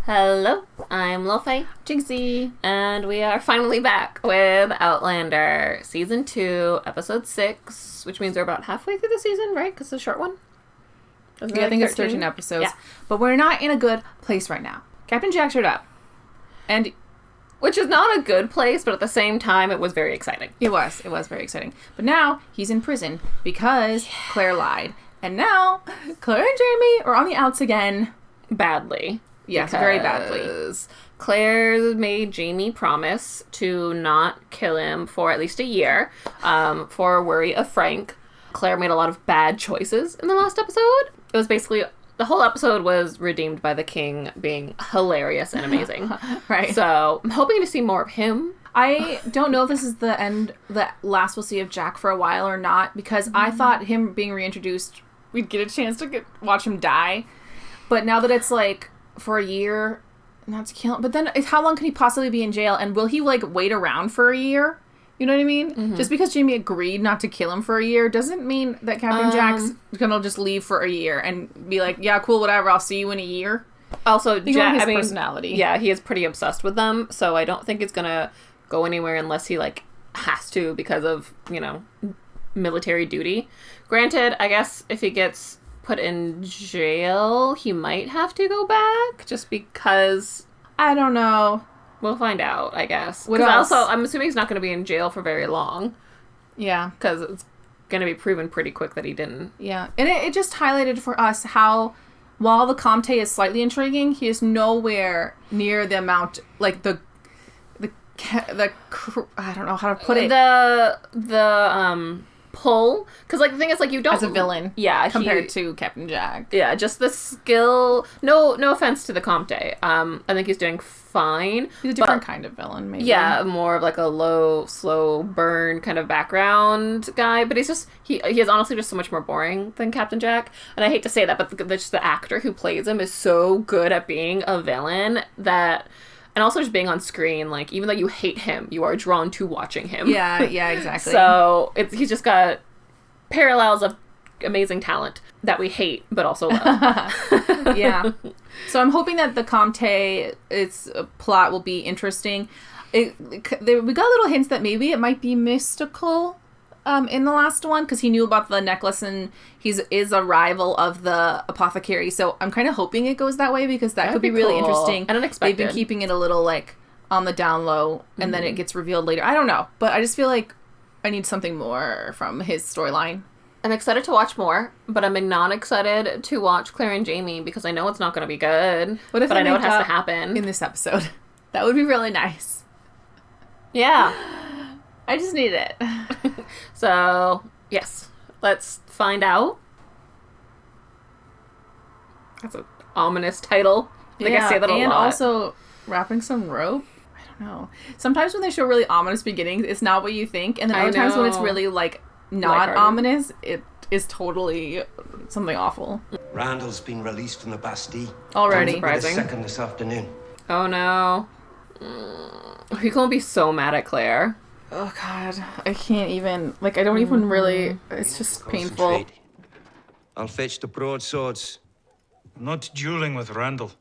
Hello, I'm Lofi. Jinxie. And we are finally back with Outlander, Season 2, Episode 6, which means we're about halfway through the season, right? Because it's a short one. Yeah, I think it's 13 episodes. Yeah. But we're not in a good place right now. Captain Jack showed up. And... Which is not a good place, but at the same time, it was very exciting. It was very exciting. But now, he's in prison because Claire lied. And now, Claire and Jamie are on the outs again. Badly. Yes, very badly. Claire made Jamie promise to not kill him for at least a year, for worry of Frank. Claire made a lot of bad choices in the last episode. It was basically... The whole episode was redeemed by the king being hilarious and amazing. Right. So, I'm hoping to see more of him. I don't know if this is the last we'll see of Jack for a while or not, because I thought him being reintroduced, we'd get a chance to watch him die. But now that it's, like, for a year, not to kill him. But then, how long can he possibly be in jail? And will he, like, wait around for a year? You know what I mean? Mm-hmm. Just because Jamie agreed not to kill him for a year doesn't mean that Captain Jack's gonna just leave for a year and be like, yeah, cool, whatever, I'll see you in a year. Also, Jack, personality. Yeah, he is pretty obsessed with them, so I don't think it's gonna go anywhere unless he, like, has to because of, you know, military duty. Granted, I guess if he gets put in jail, he might have to go back just because... I don't know. We'll find out, I guess. Because also, I'm assuming he's not going to be in jail for very long. Yeah. Because it's going to be proven pretty quick that he didn't. Yeah. And it just highlighted for us how, while the Comte is slightly intriguing, he is nowhere near the amount, like, the I don't know how to put it. The pull. Because, like, the thing is, like, you don't... As a villain. Yeah. Compared to Captain Jack. Yeah, just the skill... No offense to the Comte. I think he's doing fine. He's a different kind of villain, maybe. Yeah, more of, like, a low, slow burn kind of background guy. But he's just... He is honestly just so much more boring than Captain Jack. And I hate to say that, but just the actor who plays him is so good at being a villain that... And also just being on screen, like, even though you hate him, you are drawn to watching him. Yeah, exactly. So, he's just got parallels of amazing talent that we hate, but also love. Yeah. So I'm hoping that the Comte, its plot will be interesting. We got little hints that maybe it might be mystical in the last one, because he knew about the necklace and is a rival of the apothecary. So I'm kind of hoping it goes that way, because that could be really interesting. And unexpected. They've been keeping it a little, like, on the down low, and then it gets revealed later. I don't know, but I just feel like I need something more from his storyline. I'm excited to watch more, but I'm not excited to watch Claire and Jamie because I know it's not going to be good. But I know it has to happen in this episode. That would be really nice. Yeah. I just need it. So, yes. Let's find out. That's an ominous title. I think I say that a lot. And also wrapping some rope. I don't know. Sometimes when they show really ominous beginnings, it's not what you think. And then other times when it's really, like, not ominous, it is totally something awful. Randall's been released from the Bastille. Already. Surprising. Second this afternoon. Oh no. He's gonna be so mad at Claire. Oh god. I can't even, like, I don't even really, it's just painful. I'll fetch the broadswords. I'm not dueling with Randall.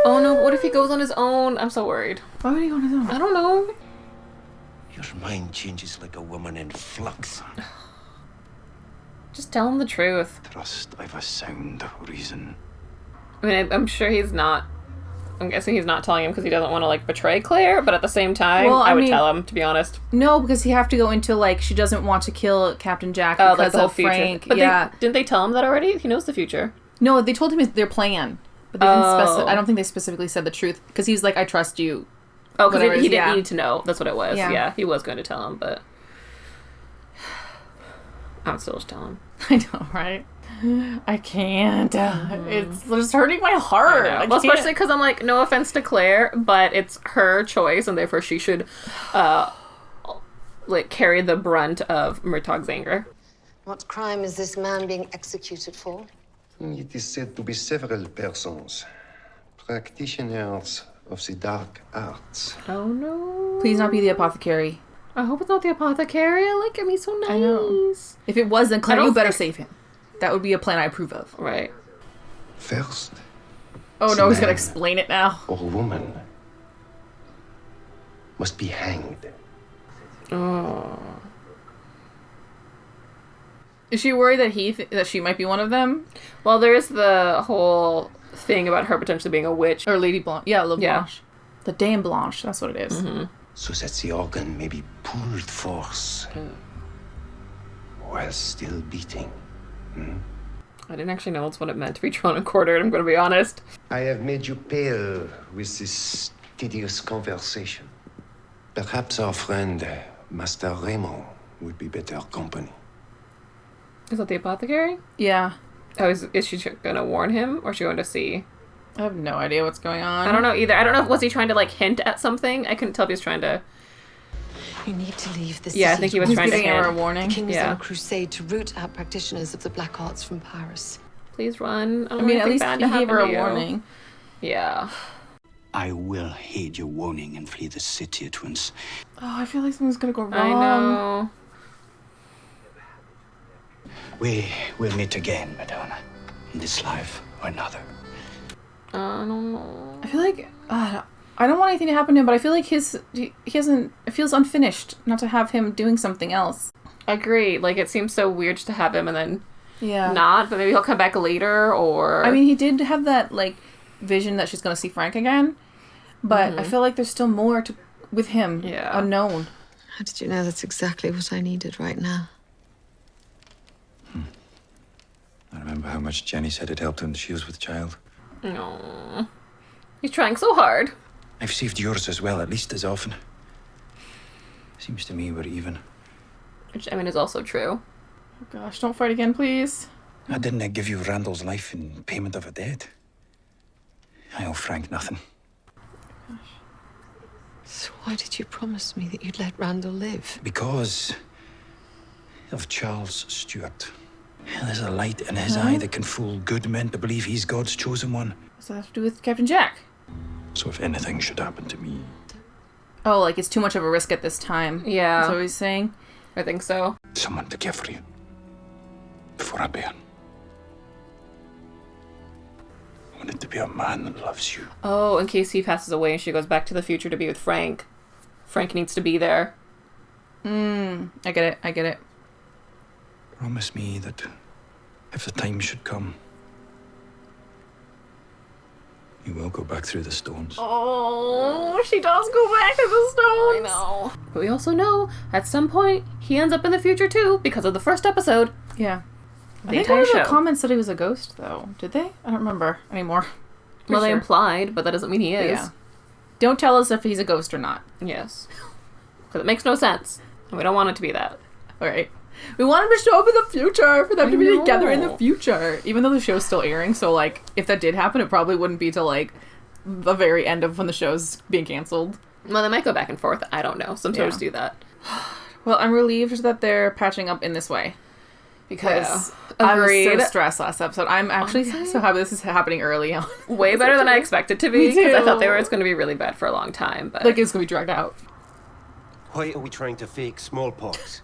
Oh no, what if he goes on his own? I'm so worried. Why would he go on his own? I don't know. Your mind changes like a woman in flux. Just tell him the truth. Trust I've a sound reason. I mean, I'm sure he's not... I'm guessing he's not telling him because he doesn't want to, like, betray Claire, but at the same time, I would tell him, to be honest. No, because he have to go into, like, she doesn't want to kill Captain Jack because like the whole of future. Frank. But didn't they tell him that already? He knows the future. No, they told him their plan. But they didn't I don't think they specifically said the truth. Because he's like, I trust you. Oh, because he didn't need to know. That's what it was. Yeah, he was going to tell him, but... I would still just tell him. I know, right? I can't. It's just hurting my heart. Well, especially because I'm like, no offense to Claire, but it's her choice, and therefore she should, like, carry the brunt of Murtagh's anger. What crime is this man being executed for? It is said to be several persons, practitioners of the dark arts. Oh no! Please not be the apothecary. I hope it's not the apothecary. I like him. He's so nice. I know. If it was, then Claire, you better save him. That would be a plan I approve of. Right. First, Oh no, he's gonna explain it now. or woman must be hanged. Oh. Is she worried that that she might be one of them? Well, there's the whole thing about her potentially being a witch. Or Lady Blanche? Yeah, La Yeah. Blanche. The Dame Blanche. That's what it is. Mm-hmm. So that the organ may be pulled forth while still beating. I didn't actually know that's what it meant to be drawn and quartered, I'm going to be honest. I have made you pale with this tedious conversation. Perhaps our friend, Master Raymond, would be better company. Is that the apothecary? Yeah. Oh, is she going to warn him, or is she going to see? I have no idea what's going on. I don't know either. I don't know, was he trying to, like, hint at something? I couldn't tell if he was trying to... You need to leave this Yeah, I city think he was He's trying to giving her a hint. warning. The king is Yeah. on a crusade to root out practitioners of the black arts from Paris. Please run. I mean, at least he gave her a warning. Yeah. I will heed your warning and flee the city at once. Oh, I feel like something's gonna go wrong. I know. We will meet again, Madonna, in this life or another. I don't know. I feel like I don't want anything to happen to him, but I feel like he hasn't. It feels unfinished not to have him doing something else. Agree. Like, it seems so weird just to have him and then Yeah. not, but maybe he'll come back later, or... I mean, he did have that like vision that she's gonna see Frank again, but I feel like there's still more with him. Yeah. Unknown. How did you know that's exactly what I needed right now? I remember how much Jenny said it helped when she was with child. No. He's trying so hard. I've saved yours as well, at least as often. Seems to me we're even. Which, I mean, is also true. Oh gosh, don't fight again, please. I didn't give you Randall's life in payment of a debt. I owe Frank nothing. So why did you promise me that you'd let Randall live? Because of Charles Stewart. There's a light in his eye that can fool good men to believe he's God's chosen one. What's that have to do with Captain Jack? So if anything should happen to me, Oh, like it's too much of a risk at this time. Yeah. That's what he's saying. I think so. someone to care for you before I burn. I want it to be a man that loves you. Oh, in case he passes away and she goes back to the future to be with Frank. Frank needs to be there. I get it. Promise me that if the time should come, you will go back through the stones. Oh, she does go back to the stones. I know. But we also know, at some point, he ends up in the future too, because of the first episode. Yeah. The I think entire one of the show. comments said he was a ghost, though. Did they? I don't remember anymore. Well, they sure. implied, but that doesn't mean he is. Yeah. Don't tell us if he's a ghost or not. Yes. Because it makes no sense. And we don't want it to be that. All right. We want him to show up in the future, for them to be know. together in the future. Even though the show's still airing, so, like, if that did happen, it probably wouldn't be till, like, the very end of when the show's being canceled. Well, they might go back and forth. I don't know. Some shows do that. Well, I'm relieved that they're patching up in this way. Because Yeah. I was Agreed. so stressed last episode. I'm actually so happy this is happening early on. Way better than I expected to be. Me Because I too. thought they were going to be really bad for a long time. But Like, it's going to be dragged out. Why are we trying to fake smallpox?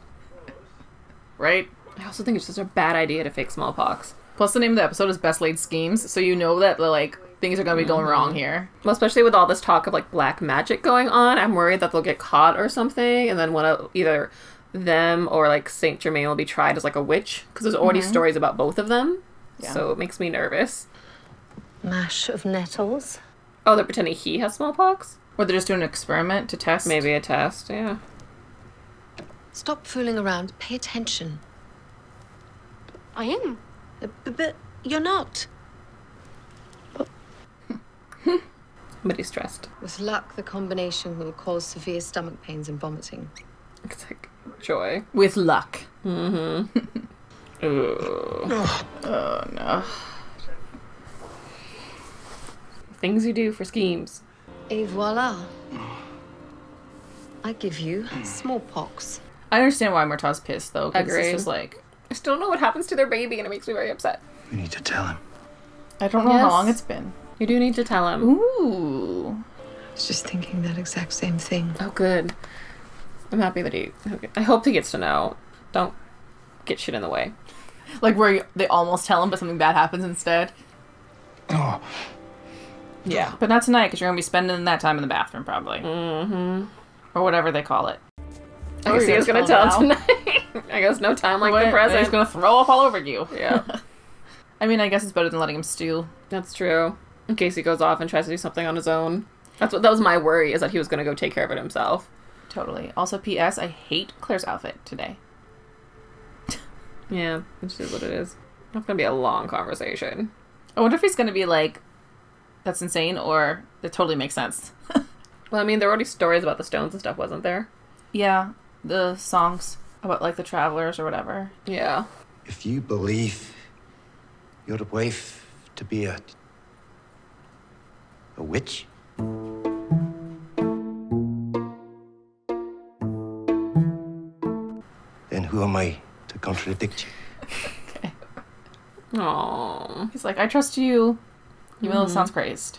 Right? I also think it's just a bad idea to fake smallpox. Plus, the name of the episode is Best Laid Schemes, so you know that, like, things are going to be going wrong here. Well, especially with all this talk of, like, black magic going on, I'm worried that they'll get caught or something, and then one of either them or, like, Saint Germain will be tried as, like, a witch, because there's already stories about both of them, so it makes me nervous. Mash of nettles. Oh, they're pretending he has smallpox? Or they're just doing an experiment to test. Maybe a test, yeah. Stop fooling around. Pay attention. I am. But you're not. Somebody's stressed. With luck, the combination will cause severe stomach pains and vomiting. It's like joy. With luck. Ooh. Oh, no. Things you do for schemes. Et voila. I give you smallpox. I understand why Murtagh's pissed, though, because Agreed. it's just like, I still don't know what happens to their baby, and it makes me very upset. We need to tell him. I don't know how Yes. long it's been. You do need to tell him. Ooh. I was just thinking that exact same thing. Oh, good. I'm happy that I hope he gets to know. Don't get shit in the way. Like, where they almost tell him, but something bad happens instead. Oh, Yeah. But not tonight, because you're going to be spending that time in the bathroom, probably. Mm-hmm. Or whatever they call it. I guess he was going to tell tonight. I guess no time like the present. He's going to throw up all over you. Yeah. I mean, I guess it's better than letting him stew. That's true. In case he goes off and tries to do something on his own. That was my worry, is that he was going to go take care of it himself. Totally. Also, P.S. I hate Claire's outfit today. Yeah, it's just what it is. It's going to be a long conversation. I wonder if he's going to be like, that's insane, or it totally makes sense. Well, I mean, there were already stories about the stones and stuff, wasn't there? Yeah, the songs about, like, the travelers or whatever. Yeah. If you believe your wife to be a witch, then who am I to contradict you? Okay. Aww. He's like, I trust you, even though it sounds crazed.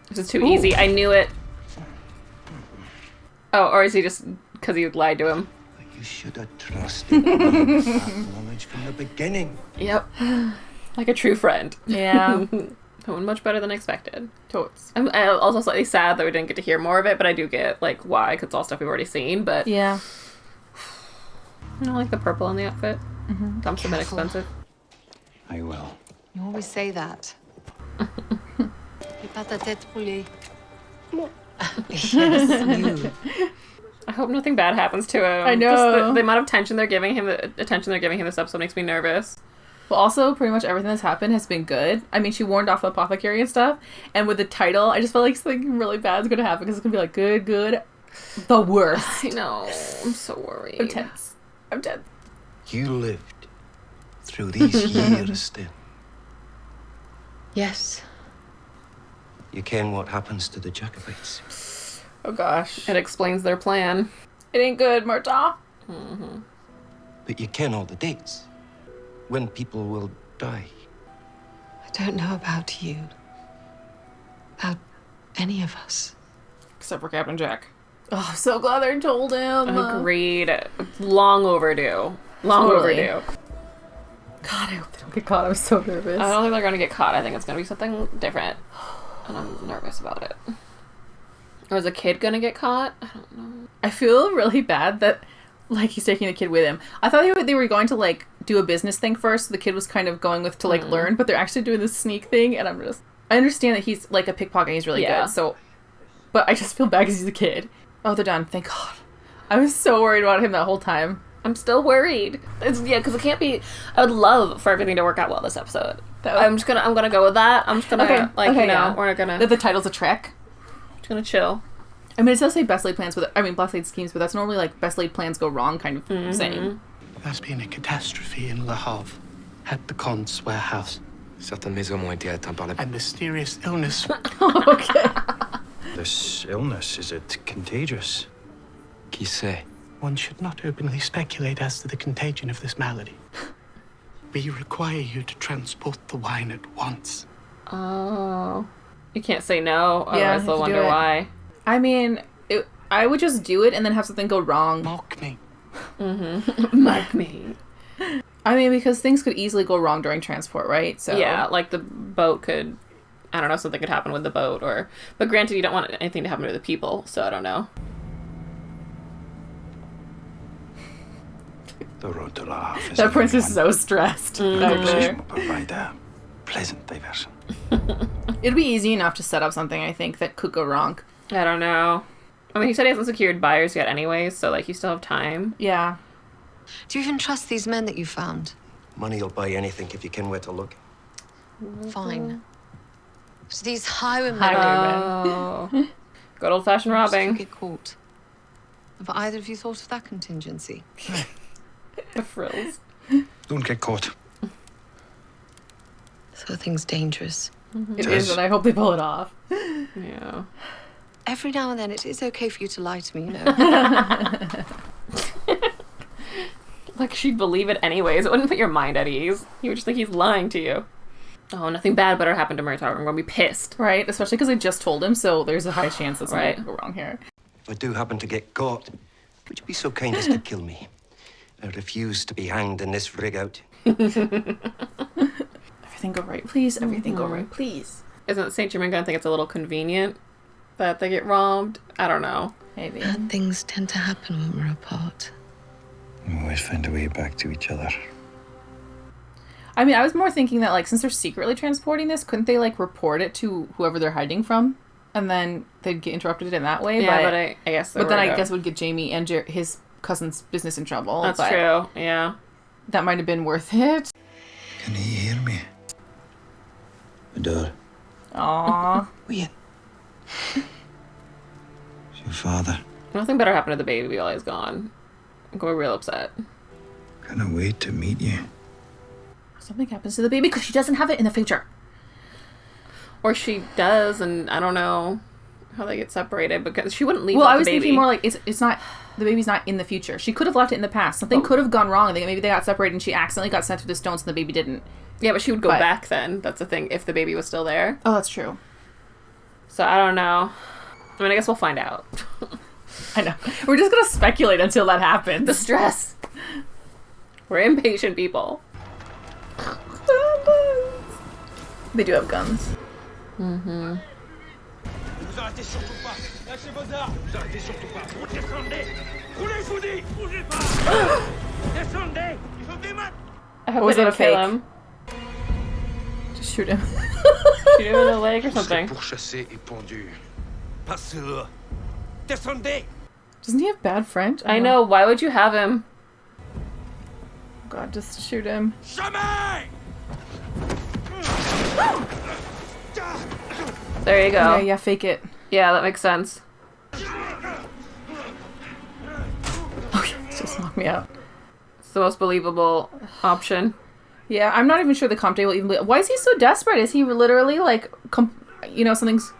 This is too easy. I knew it. Oh, or is he just because he lied to him? You should have trusted that knowledge from the beginning. Yep. Like a true friend. Yeah. That went much better than expected. Totes. I'm also slightly sad that we didn't get to hear more of it, but I do get, like, why, because it's all stuff we've already seen, but... Yeah. I don't like the purple on the outfit. Mm-hmm. That's a bit expensive. I will. You always say that. J'ai pas ta tête brûlée. Yes, you. I hope nothing bad happens to him. I know. Just the amount of attention they're giving him, this episode makes me nervous. Well, also, pretty much everything that's happened has been good. I mean, she warned off the apothecary and stuff, and with the title, I just felt like something really bad is going to happen, because it's going to be like, good, the worst. I know. I'm so worried. I'm tense. You lived through these years still. Yes. You ken what happens to the Jacobites. Oh, gosh. It explains their plan. It ain't good, Murtagh. But you ken all the dates. When people will die. I don't know about you. About any of us. Except for Captain Jack. Oh, I'm so glad they told him. Agreed. Long overdue. Totally. Overdue. God, I hope they don't get caught. I'm so nervous. I don't think they're going to get caught. I think it's going to be something different. And I'm nervous about it. Or is a kid going to get caught? I don't know. I feel really bad that, like, he's taking the kid with him. I thought they were going to, like, do a business thing first. So the kid was kind of going with to, like, learn. But they're actually doing this sneak thing. And I understand that he's, like, a pickpocket and he's really good. So, but I just feel bad because he's a kid. Oh, they're done. Thank God. I was so worried about him that whole time. I'm still worried. Because it can't be... I would love for everything to work out well this episode. I'm gonna go with that. I'm just gonna, we're gonna... That the title's a trick. Just gonna chill. I mean, it does say best laid plans, best laid schemes, but that's normally, like, best laid plans go wrong kind of saying. There's been a catastrophe in Le Havre, at the Comte's warehouse. Certaines maisons ont été atteintes par la... A mysterious illness. Okay. This illness, is it contagious? Qui sait? One should not openly speculate as to the contagion of this malady. We require you to transport the wine at once. Oh. You can't say no, Yeah, otherwise they'll you wonder do it. why. I mean, I would just do it and then have something go wrong. Mock me. Mark me. I mean, because things could easily go wrong during transport, right? So Yeah, like the boat could... I don't know, something could happen with the boat, or... But granted, you don't want anything to happen to the people, so I don't know. The road to La Havre is that a prince long is one. so stressed. The Back conversation there. will provide a pleasant diversion. It'd be easy enough to set up something, I think, that could go wrong. I don't know. I mean, he said he hasn't secured buyers yet anyways, so, like, you still have time. Yeah. Do you even trust these men that you found? Money'll buy anything if you ken where to look. Fine. So these highwaymen. Oh. Good old-fashioned You robbing. get caught. Have either of you thought of that contingency? The frills. Don't get caught. So things dangerous. It is, and I hope they pull it off. Yeah. Every now and then, it is okay for you to lie to me, you know. Like, she'd believe it anyways. It wouldn't put your mind at ease. You would just think he's lying to you. Oh, nothing bad better happen to Murtagh. I'm going to be pissed. Right, especially because I just told him, so there's a high chance that something could go wrong here. If I do happen to get caught, would you be so kind as to kill me? I refuse to be hanged in this rig out. Everything everything go right, please. Everything go right, please. Isn't Saint Germain gonna think it's a little convenient that they get robbed? I don't know. Maybe. Bad things tend to happen when we're apart. We always find a way back to each other. I mean, I was more thinking that, like, since they're secretly transporting this, couldn't they, like, report it to whoever they're hiding from? And then they'd get interrupted in that way? Yeah, but I guess But then I guess it would get Jamie and his cousin's business in trouble. That's true, yeah. That might have been worth it. Can he hear me? My daughter. Aww. Wait. It's your father. Nothing better happened to the baby while he's gone. I'm going real upset. Can't wait to meet you. Something happens to the baby because she doesn't have it in the future. Or she does, and I don't know how they get separated because she wouldn't leave Well, out I was the baby. thinking more like it's not, the baby's not in the future. She could have left it in the past. Something could have gone wrong. And maybe they got separated and she accidentally got sent to the stones and the baby didn't. Yeah, but she would go back then. That's the thing, if the baby was still there. Oh, that's true. So I don't know. I mean, I guess we'll find out. I know. We're just going to speculate until that happens. The stress. We're impatient people. They do have guns. Mm-hmm. I hope Was they that didn't a kill fake? him. Just shoot him. Shoot him in the leg or something. Pourchassé et pendu. Doesn't he have bad French? I know. Why would you have him? God, just shoot him. There you go. Yeah, fake it. Yeah, that makes sense. Just knock me out. It's the most believable option. Yeah, I'm not even sure the Comte will even... Why is he so desperate? Is he literally, like, something's...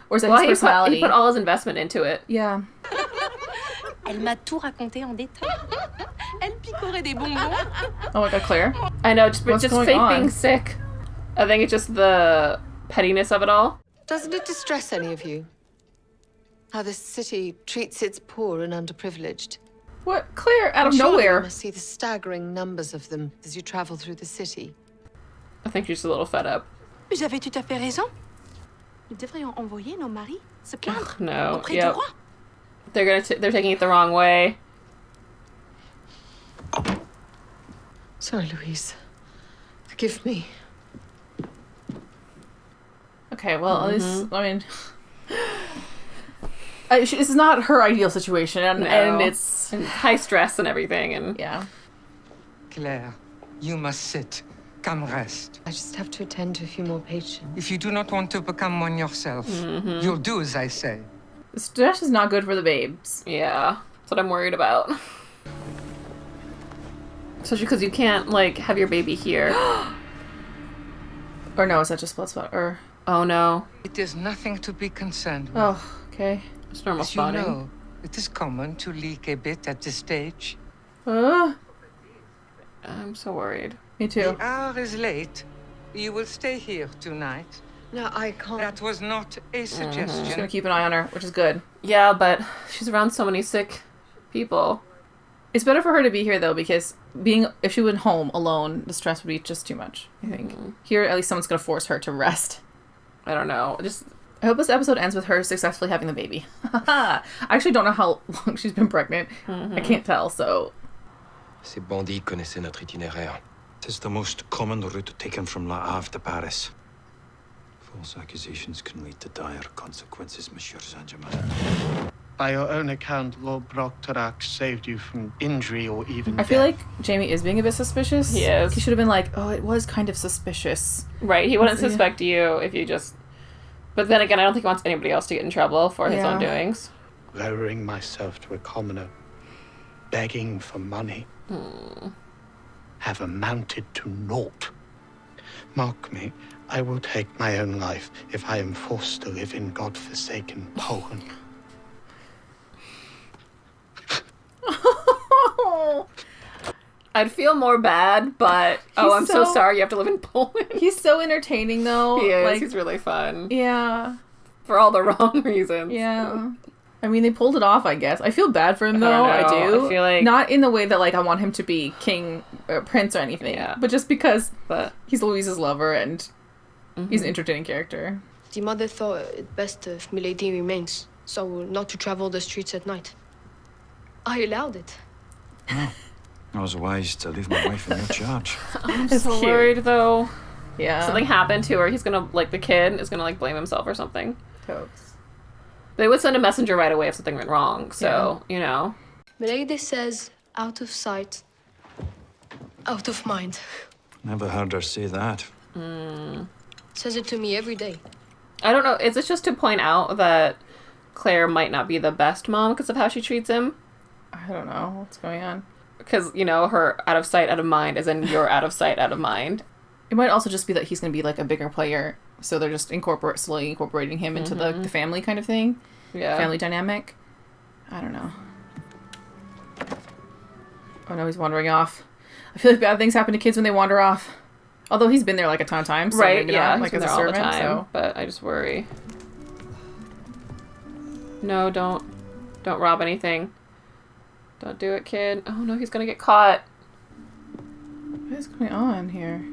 Or is that his personality? He put all his investment into it. Yeah. Elle m'a tout raconté en détail. Elle picorait des bonbons. Oh my god, Claire. I know, just What's going fake on? being sick. I think it's just the pettiness of it all. Doesn't it distress any of you? How this city treats its poor and underprivileged? What? Claire, out of Surely nowhere. You must see the staggering numbers of them as you travel through the city. I think she's a little fed up. Vous avez tout à fait raison. Nous devrions envoyer nos maris se plaindre No, auprès du yep. roi. They're taking it the wrong way. Sorry, Louise. Forgive me. Okay, well, at least, I mean... this is not her ideal situation, and it's... And high stress and everything, and... Yeah. Claire, you must sit. Come rest. I just have to attend to a few more patients. If you do not want to become one yourself, you'll do as I say. The stress is not good for the babes. Yeah, that's what I'm worried about. Especially because you can't, like, have your baby here. Or no, is that just blood spot? Or... Oh, no. It is nothing to be concerned with. Oh, okay. It's normal As you spotting. know, it is common to leak a bit at this stage. Uh, I'm so worried. me too. The hour is late. You will stay here tonight. No, I can't. That was not a Just gonna suggestion. keep an eye on her, which is good. Yeah, but she's around so many sick people. It's better for her to be here, though, because if she went home alone, the stress would be just too much, I think. Here, at least someone's gonna force her to rest. I don't know. I hope this episode ends with her successfully having the baby. I actually don't know how long she's been pregnant. I can't tell, so... Ces bandits connaissaient notre itinéraire. Tis the most common route taken from La Havre to Paris. False accusations can lead to dire consequences, Monsieur Saint-Germain. By your own account, Lord Brocterac saved you from injury or even I feel death. like Jamie is being a bit suspicious. He is. He should have been like, oh, it was kind of suspicious. Right, he wouldn't Yeah. suspect you if you just... But then again, I don't think he wants anybody else to get in trouble for his own Yeah. doings. Lowering myself to a commoner, begging for money, have amounted to naught. Mark me, I will take my own life if I am forced to live in God-forsaken Poland. I'd feel more bad, but... Oh, I'm so so- sorry you have to live in Poland. He's so entertaining, though. He is. Like, He's really fun. yeah. For all the wrong reasons. Yeah. I mean, they pulled it off, I guess. I feel bad for him, I though. don't I know. do. I feel like- Not in the way that, like, I want him to be king prince or anything. Yeah. But just because But he's Louise's lover and he's an entertaining character. The mother thought it best if Milady remains, so not to travel the streets at night. I allowed it. I was wise to leave my wife in your charge. I'm so worried though. Yeah. Something happened to her. He's gonna like the kid is gonna like blame himself or something. Totes. They would send a messenger right away if something went wrong. So you know. Milady says, out of sight, out of mind. Never heard her say that. Says it to me every day. I don't know. Is it just to point out that Claire might not be the best mom because of how she treats him? I don't know what's going on. Because, you know, her out of sight, out of mind, as in you're out of sight, out of mind. It might also just be that he's going to be like a bigger player, so they're just slowly incorporating him into the family kind of thing. Yeah. Family dynamic. I don't know. Oh no, he's wandering off. I feel like bad things happen to kids when they wander off. Although he's been there like a ton of times. So Right, maybe yeah. not, He's like been as there a all the servant, time. so. But I just worry. No, don't rob anything. Don't do it, kid. Oh no, he's gonna get caught. What is going on here?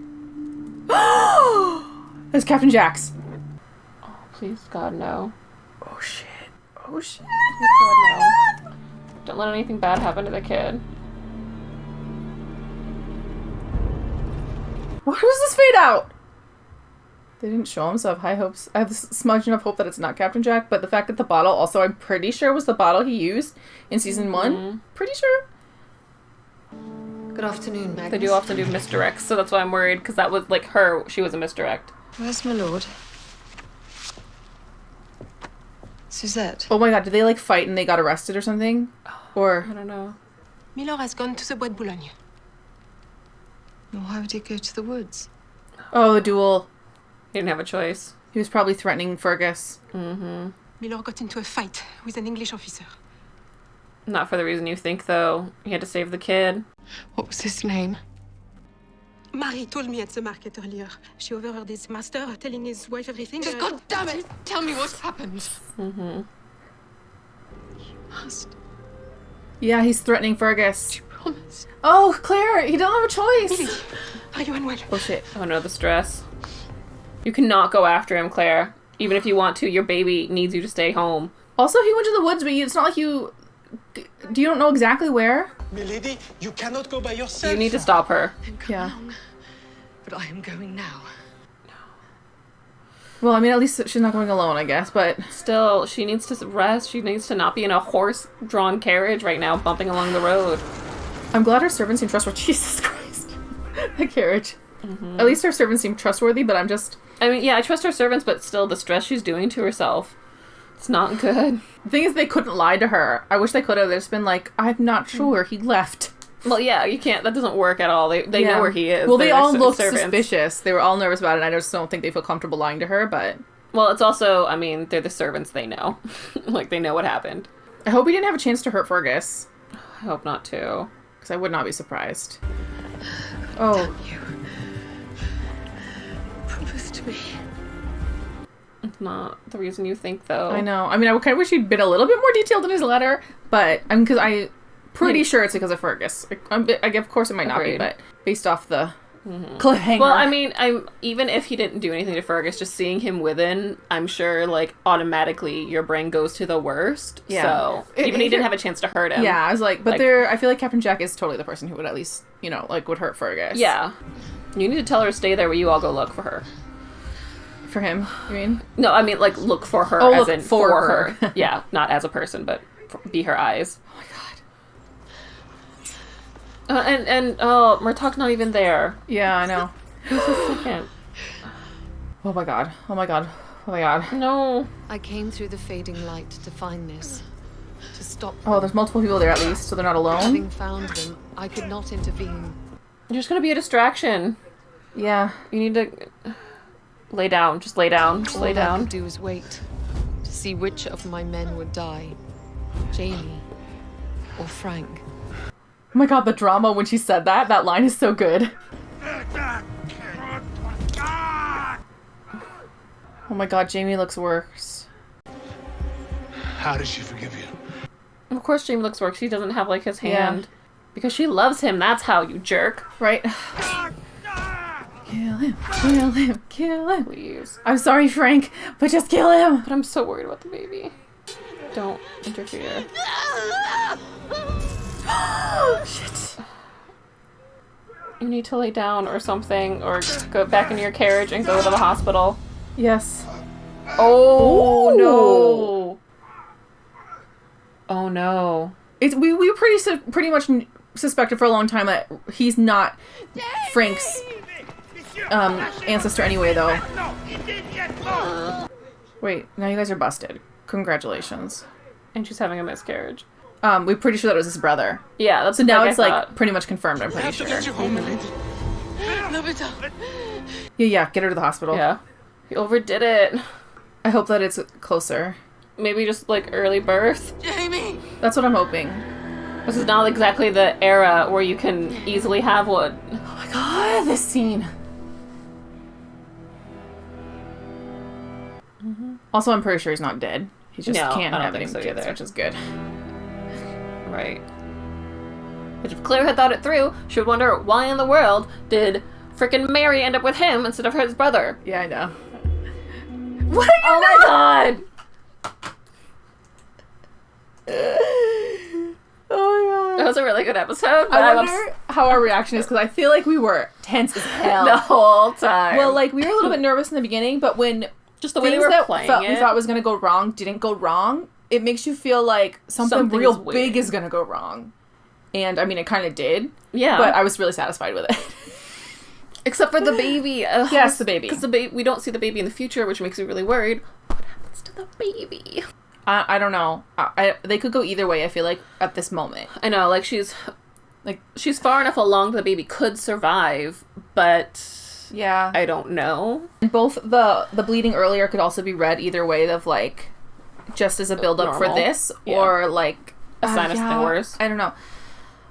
It's Captain Jax. Oh, please, God, no. Oh shit. Oh shit. Please, God, no. Don't let anything bad happen to the kid. Why was this fade out? They didn't show him, so I have high hopes. I have smudge enough hope that it's not Captain Jack, but the fact that the bottle also, I'm pretty sure, was the bottle he used in season 1. Pretty sure. Good afternoon, Magnus. They do often do misdirects, so that's why I'm worried, because that was, like, her, she was a misdirect. Where's my lord? Suzette. Oh my god, did they like fight and they got arrested or something? Or I don't know. Milord has gone to the Bois de Boulogne. Well, why would he go to the woods? oh, the duel. He didn't have a choice. He was probably threatening Fergus. Milord got into a fight with an English officer. Not for the reason you think, though. He had to save the kid. What was his name? Marie told me at the market earlier. She overheard his master telling his wife everything. Just God damn it! Tell me what's happened. Mm-hmm. You must. Yeah, he's threatening Fergus. You promised. Oh, Claire, he don't have a choice. Are you unwell? Oh shit. Oh no, the stress. You cannot go after him, Claire. Even if you want to, your baby needs you to stay home. Also, he went to the woods, but it's not like you don't know exactly where. Milady, you cannot go by yourself. You need to stop her. Then come Yeah. along. But I am going now. Well, I mean, at least she's not going alone, I guess, but Still, she needs to rest. She needs to not be in a horse-drawn carriage right now, bumping along the road. I'm glad her servants seem trustworthy. Jesus Christ. The carriage. At least her servants seem trustworthy, but I'm just... I mean, yeah, I trust her servants, but still, the stress she's doing to herself, it's not good. The thing is, they couldn't lie to her. I wish they could have. They've just been like, I'm not sure. He left. Well, yeah, you can't. That doesn't work at all. They Yeah. know where he is. Well, they They're all looked servants. suspicious. They were all nervous about it, and I just don't think they feel comfortable lying to her, but... Well, it's also, I mean, they're the servants. They know. Like, they know what happened. I hope he didn't have a chance to hurt Fergus, I hope not, too. because I would not be surprised. Oh. You promised me. It's not the reason you think, though. I know. I mean, I kind of wish he'd been a little bit more detailed in his letter, but because I'm pretty sure it's because of Fergus. Of course, it might not be, Agreed. but based off the cliffhanger. Well, I mean, even if he didn't do anything to Fergus, just seeing him within, I'm sure, like, automatically your brain goes to the worst. Yeah. So, even he didn't have a chance to hurt him. yeah, I was like, but like- I feel like Captain Jack is totally the person who would at least, would hurt Fergus. Yeah. You need to tell her to stay there while you all go look for her. For him, you mean? No, I mean, like, look for her Oh, as look in for for her. her. Yeah, not as a person, but be her eyes. Oh my god. And Murtagh's not even there. Yeah, I know. Who's the second? Oh my god. Oh my god. Oh my god. No. I came through the fading light to find this. To stop them. Oh, there's multiple people there at least, so they're not alone. Having found them, I could not intervene. You're just gonna be a distraction. Yeah. You need to lay down. Just lay down. Just lay All I down. could do was wait to see which of my men would die. Jamie or Frank. Oh my god, the drama when she said that. That line is so good. Oh my god, Jamie looks worse. How did she forgive you? Of course, Jamie looks worse. He doesn't have like his Yeah. hand Because she loves him, that's how, you jerk. Right? Kill him, kill him, kill him. Please. I'm sorry, Frank, but just kill him. But I'm so worried about the baby. Don't interfere. Shit. You need to lay down or something, or go back in your carriage and go to the hospital. Yes. Oh, no. Oh, no. We were pretty much suspected for a long time that he's not Frank's ancestor anyway, though. Wait, now you guys are busted. Congratulations. And she's having a miscarriage. We're pretty sure that was his brother. Yeah, that's so now like it's like pretty much confirmed. I'm pretty sure. Yeah, get her to the hospital. Yeah, he overdid it. I hope that it's closer. Maybe just like early birth. Jamie! That's what I'm hoping. This is not exactly the era where you can easily have one. Oh my god, this scene. Also, I'm pretty sure he's not dead. He just can't have any kids, which is good. Right. But if Claire had thought it through, she would wonder why in the world did frickin' Mary end up with him instead of his brother. Yeah, I know. What do you know? My god! Oh my god. That was a really good episode. I wonder how our reaction is, because I feel like we were tense as hell. The whole time. Well, like, we were a little bit nervous in the beginning, but when just the way they things were that playing we it, thought was going to go wrong didn't go wrong, it makes you feel like something real big is going to go wrong. And, I mean, it kind of did. Yeah. But I was really satisfied with it. Except for the baby. Yes, the baby. Because we don't see the baby in the future, which makes me really worried. What happens to the baby? I don't know. They could go either way, I feel like, at this moment. I know, like, she's far enough along that the baby could survive, but... Yeah. I don't know. And both the bleeding earlier could also be read either way of, like, just as a build-up for this, or, like... A sign of something worse. I don't know.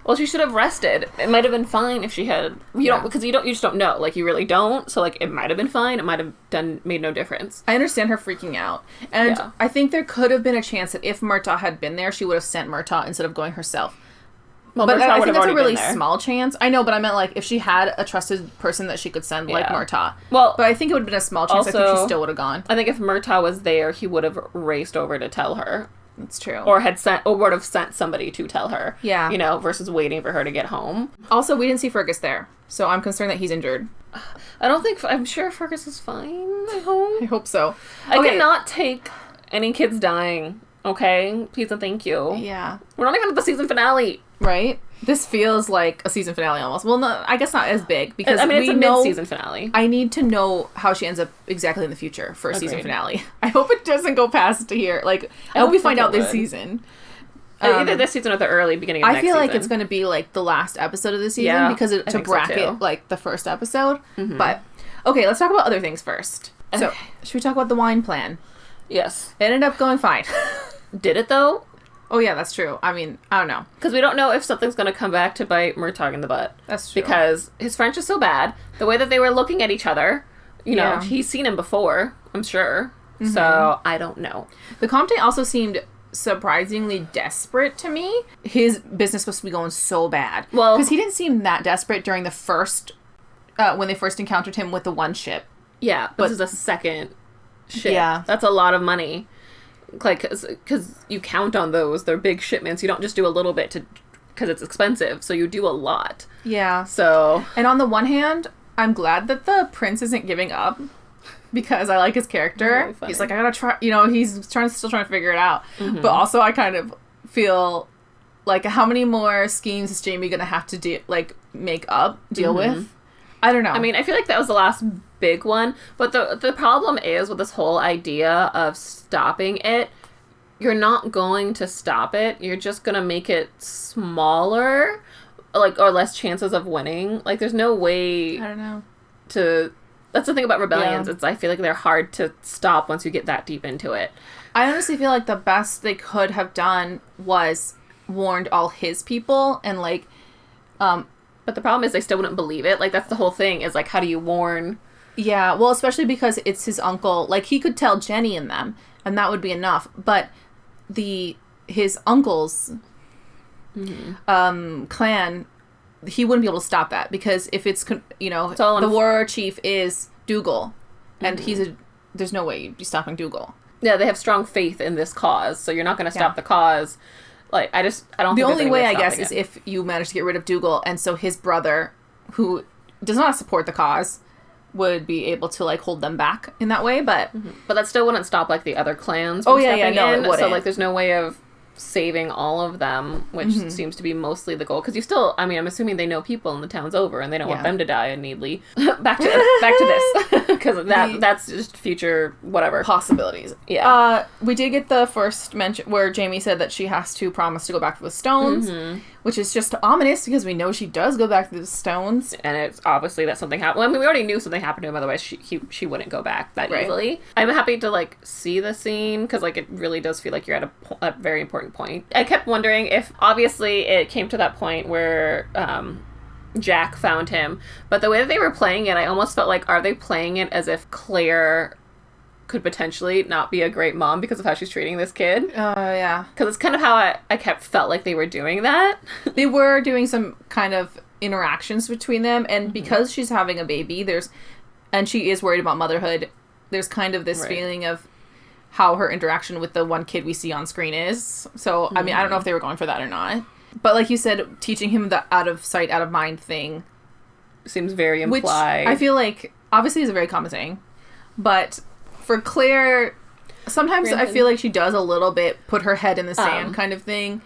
Well, she should have rested. It might have been fine if she had... You just don't know. Like, you really don't. So, like, it might have been fine. It might have made no difference. I understand her freaking out. And I think there could have been a chance that if Murtagh had been there, she would have sent Murtagh instead of going herself. Well, but I think that's a really there. small chance. I know, but I meant, like, if she had a trusted person that she could send, like Murtagh. Well, but I think it would have been a small chance. Also, I think she still would have gone. I think if Murtagh was there, he would have raced over to tell her. That's true. Or would have sent somebody to tell her. Yeah. You know, versus waiting for her to get home. Also, we didn't see Fergus there, so I'm concerned that he's injured. I'm sure Fergus is fine. I hope so. I cannot take any kids dying. Okay? Please and thank you. Yeah. We're not even at the season finale. Right? This feels like a season finale almost. Well, no, I guess not as big, because it's a mid-season finale. I need to know how she ends up exactly in the future for a season finale. I hope it doesn't go past here. Like, I hope we find out this season. Either this season or the early beginning of next season. I feel like it's going to be, like, the last episode of the season, because to bracket, like, the first episode. Mm-hmm. But, okay, let's talk about other things first. So, should we talk about the wine plan? Yes. It ended up going fine. Did it, though? Oh, yeah, that's true. I mean, I don't know. Because we don't know if something's going to come back to bite Murtagh in the butt. That's true. Because his French is so bad. The way that they were looking at each other, you know, he's seen him before, I'm sure. Mm-hmm. So, I don't know. The Comte also seemed surprisingly desperate to me. His business was supposed to be going so bad. Well, because he didn't seem that desperate during the first, when they first encountered him with the one ship. Yeah, but this is a second ship. Yeah. That's a lot of money. Like, because you count on those. They're big shipments. You don't just do a little bit because it's expensive. So you do a lot. Yeah. So. And on the one hand, I'm glad that the prince isn't giving up, because I like his character. Really, he's like, I gotta try, you know, he's still trying to figure it out. Mm-hmm. But also I kind of feel like, how many more schemes is Jamie gonna have to deal with? I don't know. I mean, I feel like that was the last big one, but the problem is with this whole idea of stopping it, you're not going to stop it. You're just going to make it smaller, like, or less chances of winning. Like, there's no way. I don't know. That's the thing about rebellions. Yeah. I feel like they're hard to stop once you get that deep into it. I honestly feel like the best they could have done was warned all his people, and like, but the problem is they still wouldn't believe it. Like, that's the whole thing, is like, how do you warn? Yeah, well, especially because it's his uncle. Like, he could tell Jenny and them, and that would be enough. But his uncles, clan, he wouldn't be able to stop that, because if it's, all the war chief is Dougal, and there's no way you'd be stopping Dougal. Yeah, they have strong faith in this cause, so you're not going to stop the cause. Like, I don't think the there's only any way, of I guess, stopping is it. if you manage to get rid of Dougal, and so his brother, who does not support the cause, would be able to, like, hold them back in that way, but... But that still wouldn't stop, like, the other clans Oh, from yeah, stepping no, in. it wouldn't. So, like, there's no way of saving all of them, which seems to be mostly the goal. Because you still, I mean, I'm assuming they know people and the town's over, and they don't want them to die needly. back to this, because that's just future whatever possibilities. Yeah. We did get the first mention where Jamie said that she has to promise to go back to the stones, which is just ominous, because we know she does go back to the stones, and it's obviously that something happened. Well, I mean, we already knew something happened to him, otherwise she wouldn't go back that easily. I'm happy to, like, see the scene, because, like, it really does feel like you're at a very important point. I kept wondering if, obviously, it came to that point where Jack found him, but the way that they were playing it, I almost felt like, are they playing it as if Claire could potentially not be a great mom because of how she's treating this kid? Yeah. Because it's kind of how I kept felt like they were doing that. They were doing some kind of interactions between them, and because she's having a baby, and she is worried about motherhood, there's kind of this feeling of how her interaction with the one kid we see on screen is. So, I mean, I don't know if they were going for that or not. But like you said, teaching him the out of sight, out of mind thing seems very implied. Which I feel like, obviously, is a very common thing. But for Claire, sometimes I feel like she does a little bit put her head in the sand kind of thing.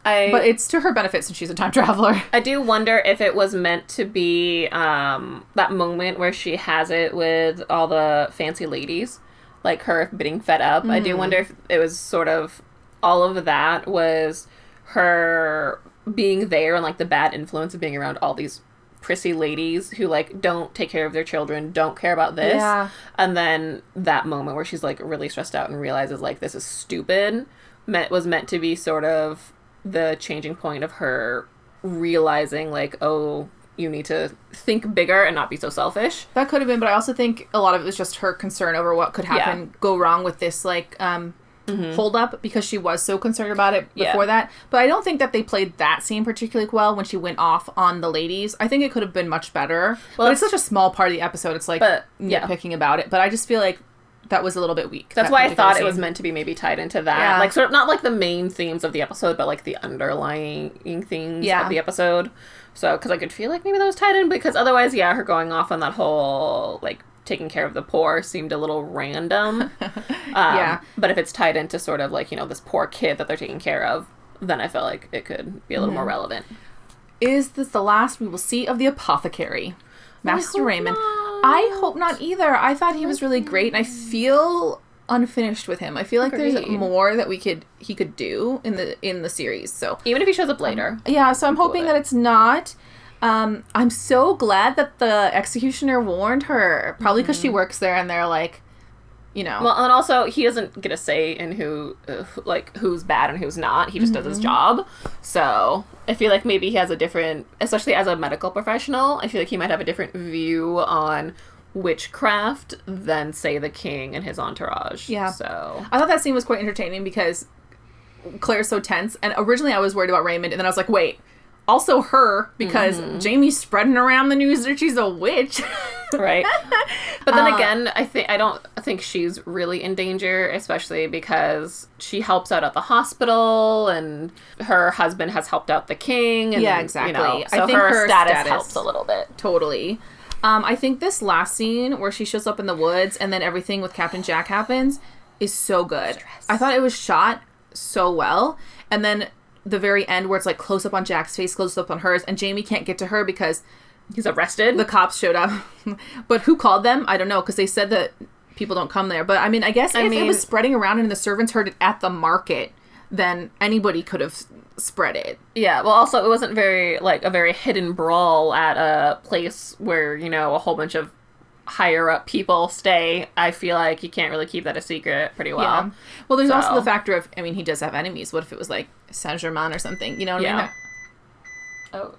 But it's to her benefit since she's a time traveler. I do wonder if it was meant to be that moment where she has it with all the fancy ladies, like her being fed up. I do wonder if it was sort of all of that was her being there and, like, the bad influence of being around all these prissy ladies who, like, don't take care of their children, don't care about this. Yeah. And then that moment where she's, like, really stressed out and realizes, like, this is stupid was meant to be sort of the changing point of her realizing, like, oh, you need to think bigger and not be so selfish. That could have been, but I also think a lot of it was just her concern over what could happen, go wrong with this, like, hold up, because she was so concerned about it before that. But I don't think that they played that scene particularly well when she went off on the ladies. I think it could have been much better. Well, but it's such a small part of the episode. It's like nitpicking about it. But I just feel like that was a little bit weak. That's why I thought it was meant to be maybe tied into that. Yeah. Like, sort of not like the main themes of the episode, but like the underlying themes of the episode. So, because I could feel like maybe that was tied in, because otherwise, her going off on that whole, like, taking care of the poor seemed a little random. But if it's tied into sort of, like, you know, this poor kid that they're taking care of, then I feel like it could be a little more relevant. Is this the last we will see of the apothecary, Master Raymond? I hope not either. I thought he was really great, and I feel unfinished with him. I feel like there's more that he could do in the series. So even if he shows up later, so I'm hoping that it's not. I'm so glad that the executioner warned her, probably because she works there, and they're like, you know. Well, and also he doesn't get a say in who's bad and who's not. He just does his job. So I feel like maybe he has a different, especially as a medical professional, I feel like he might have a different view on witchcraft than, say, the king and his entourage. Yeah. So I thought that scene was quite entertaining because Claire's so tense, and originally I was worried about Raymond, and then I was like, wait, also her, because Jamie's spreading around the news that she's a witch. Right. But then again, I don't think she's really in danger, especially because she helps out at the hospital, and her husband has helped out the king. And, exactly. You know, so I think her status helps a little bit. Totally. I think this last scene where she shows up in the woods and then everything with Captain Jack happens is so good. I thought it was shot so well. And then the very end where it's like close up on Jack's face, close up on hers, and Jamie can't get to her because he's arrested. The cops showed up. But who called them? I don't know, because they said that people don't come there. But I mean, I guess if it was spreading around and the servants heard it at the market, then anybody could have spread it. Yeah, well, also, it wasn't a very hidden brawl at a place where, you know, a whole bunch of higher up people stay. I feel like you can't really keep that a secret pretty well. Yeah. Well, there's also the factor of, I mean, he does have enemies. What if it was like Saint-Germain or something? You know what I mean? Oh.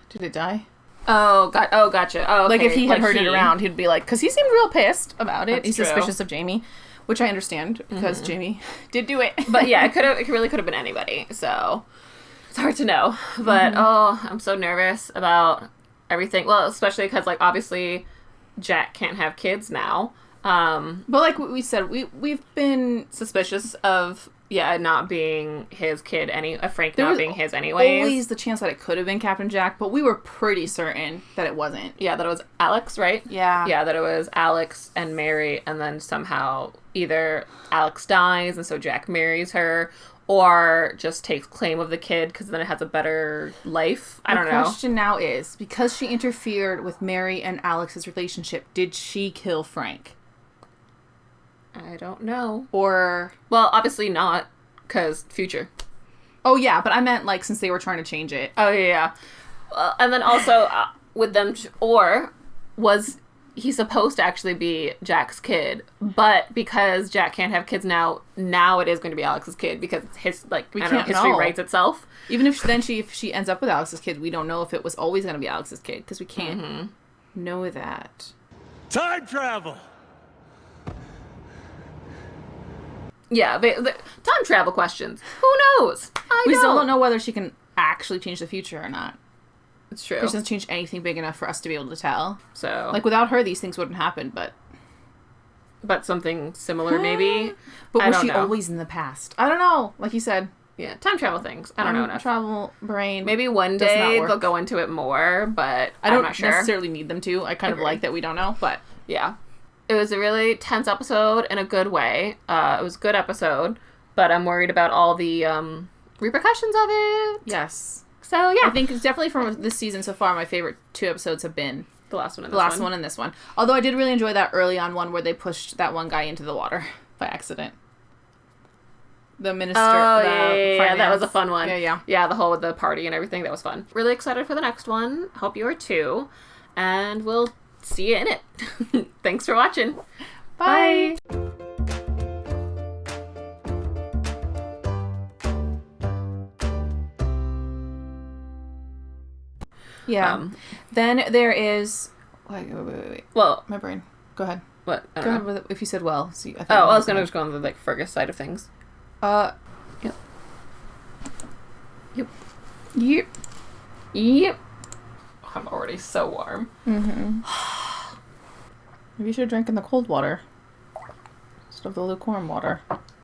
Did it die? Oh, gotcha. Oh, okay. Like, if he had heard it around, he'd be like, because he seemed real pissed about it. That's He's true. suspicious of Jamie, which I understand because Jamie did do it. But yeah, it really could have been anybody. So, It's hard to know, but I'm so nervous about everything. Well, especially because, like, obviously Jack can't have kids now. But like we said, we've been suspicious of not being his kid Frank not being his anyways. Always the chance that it could have been Captain Jack, but we were pretty certain that it wasn't. Yeah, that it was Alex, right? Yeah. Yeah, that it was Alex and Mary, and then somehow either Alex dies and so Jack marries her, or just takes claim of the kid because then it has a better life. I don't know. The question now is, because she interfered with Mary and Alex's relationship, did she kill Frank? I don't know. Or... Well, obviously not, because future. Oh, yeah, but I meant, like, since they were trying to change it. Oh, yeah. And then also, with them... Or was he supposed to actually be Jack's kid, but because Jack can't have kids now it is going to be Alex's kid, because his, like, history writes itself. Even if she ends up with Alex's kid, we don't know if it was always going to be Alex's kid, because we can't know that. Time travel! Yeah, the time travel questions. Who knows? We still don't know whether she can actually change the future or not. It's true. She doesn't change anything big enough for us to be able to tell. So, like, without her, these things wouldn't happen, but something similar, maybe. But was she always in the past? I don't know. Like you said. Yeah, time travel things. I don't know enough. Travel brain. Maybe one day they'll go into it more, but I'm not sure. Necessarily need them to. I kind of like that we don't know, but yeah. It was a really tense episode in a good way. It was a good episode, but I'm worried about all the repercussions of it. Yes. So, yeah. I think it's definitely from this season so far, my favorite 2 episodes have been the last one and the last one and this one. Although I did really enjoy that early on one where they pushed that one guy into the water by accident. The minister. Oh, yeah, that was a fun one. Yeah. Yeah, the whole with the party and everything, that was fun. Really excited for the next one. Hope you are too. And we'll see you in it. Thanks for watching. Bye. Yeah. Then there is... Wait. Well... My brain. Go ahead. What? Go ahead with it, if you said well. See, I was going to just go on the, like, Fergus side of things. Yep. I'm already so warm. Mm-hmm. Maybe you should have drank in the cold water instead of the lukewarm water.